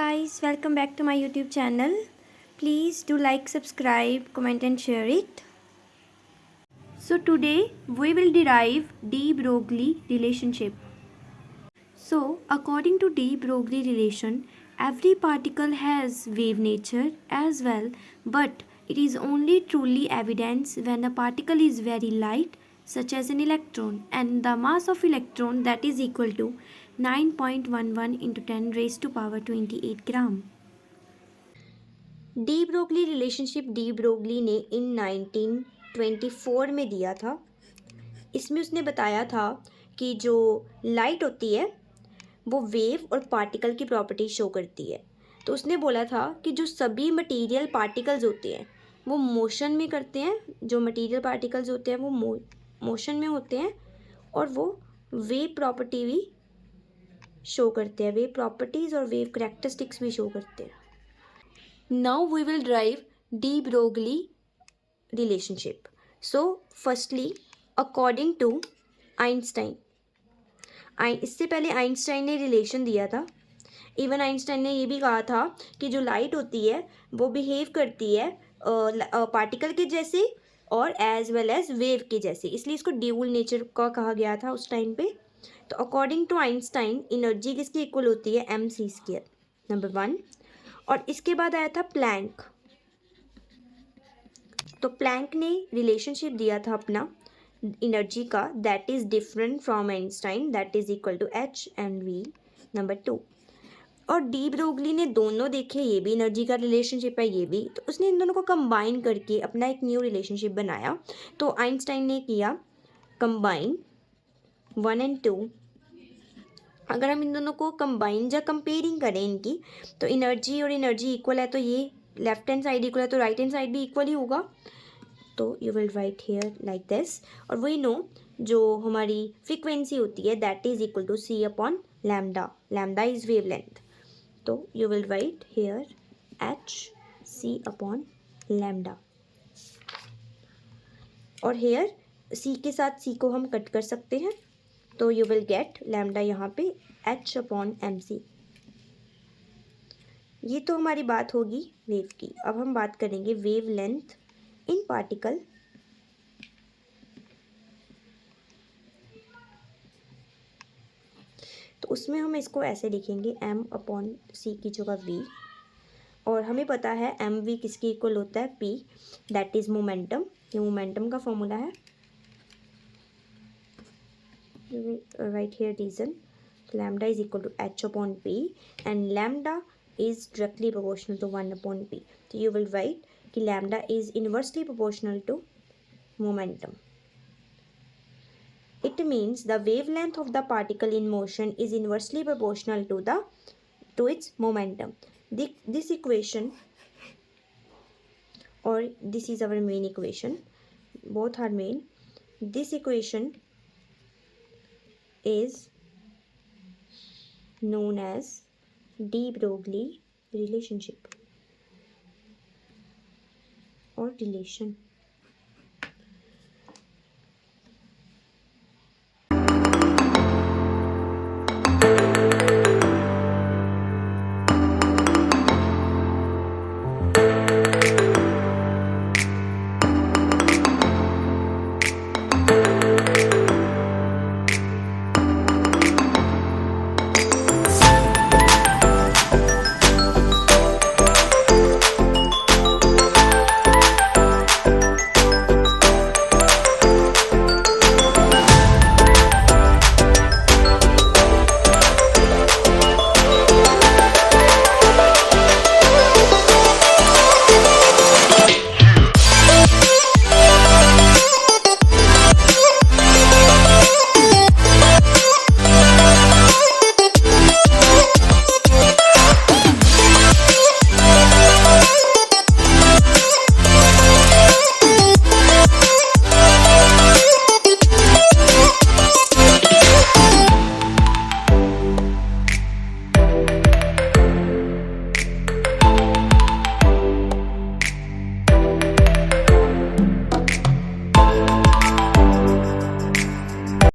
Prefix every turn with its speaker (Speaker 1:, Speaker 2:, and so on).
Speaker 1: guys, welcome back to my YouTube channel. Please do like, subscribe, comment and share it. So today we will derive de Broglie relationship. So according to de Broglie relation, every particle has wave nature as well, but it is only truly evident when a particle is very light, such as an electron, and the mass of electron that is equal to 9.11 into 10 raised to power 28 gram. De Broglie relationship de Broglie ने इन 1924 में दिया था। इसमें उसने बताया था कि जो लाइट होती है वो वेव और पार्टिकल की प्रॉपर्टी शो करती है। तो उसने बोला था कि जो सभी मटेरियल पार्टिकल्स होते हैं वो मोशन में करते हैं, जो मटेरियल पार्टिकल्स होते हैं वो मोशन में होते हैं और वो वेव प्रॉपर्टी भी शो करते हैं, वेव प्रॉपर्टीज़ और वेव करैक्टरिस्टिक्स भी शो करते हैं। Now we will derive de Broglie relationship. So firstly, according to Einstein, इससे पहले आइंस्टाइन ने रिलेशन दिया था। इवन आइंस्टाइन ने ये भी कहा था कि जो लाइट होती है वो बिहेव करती है पार्टिकल के जैसे और एज वेल एज वेव के जैसे, इसलिए इसको ड्यूल नेचर का कहा गया था उस टाइम पे। तो अकॉर्डिंग टू आइंस्टाइन एनर्जी किसकी इक्वल होती है, mc², नंबर 1। और इसके बाद आया था प्लैंक। तो प्लैंक ने रिलेशनशिप दिया था अपना एनर्जी का, that is different from Einstein, that is equal to h/v, number 2। और डी ब्रोगली ने दोनों देखे, ये भी एनर्जी का रिलेशनशिप है, ये भी, तो उसने इन दोनों को कंबाइन करके अपना एक न्यू रिलेशनशिप बनाया। तो आइंस्टाइन ने किया कंबाइन 1 और 2। अगर हम इन दोनों को कंबाइन या कंपेयरिंग करें इनकी, तो एनर्जी और एनर्जी इक्वल है, तो ये लेफ्ट हैंड साइड इक्वल है तो राइट हैंड साइड भी इक्वल ही होगा। तो you will write here like this. और वही नो जो हमारी फ्रीक्वेंसी होती है that is equal to c/λ, lambda is wavelength. तो you will write here h/c/λ। और हेयर c के साथ c को हम कट कर सकते हैं, तो यू विल गेट लैम्डा यहाँ पे h/mc। ये तो हमारी बात होगी वेव की। अब हम बात करेंगे वेव लेंथ इन पार्टिकल। तो उसमें हम इसको ऐसे लिखेंगे m/c की जगह v, और हमें पता है mv किसके इक्वल होता है, p, दैट इज मोमेंटम। ये मोमेंटम का फॉर्मूला है। Right here reason, lambda is equal to h/p and lambda is directly proportional to 1/p. So you will write कि lambda is inversely proportional to momentum. It means the wavelength of the particle in motion is inversely proportional to its momentum. This equation, or this is our main equation, both are main. This equation is known as de Broglie relationship or relation.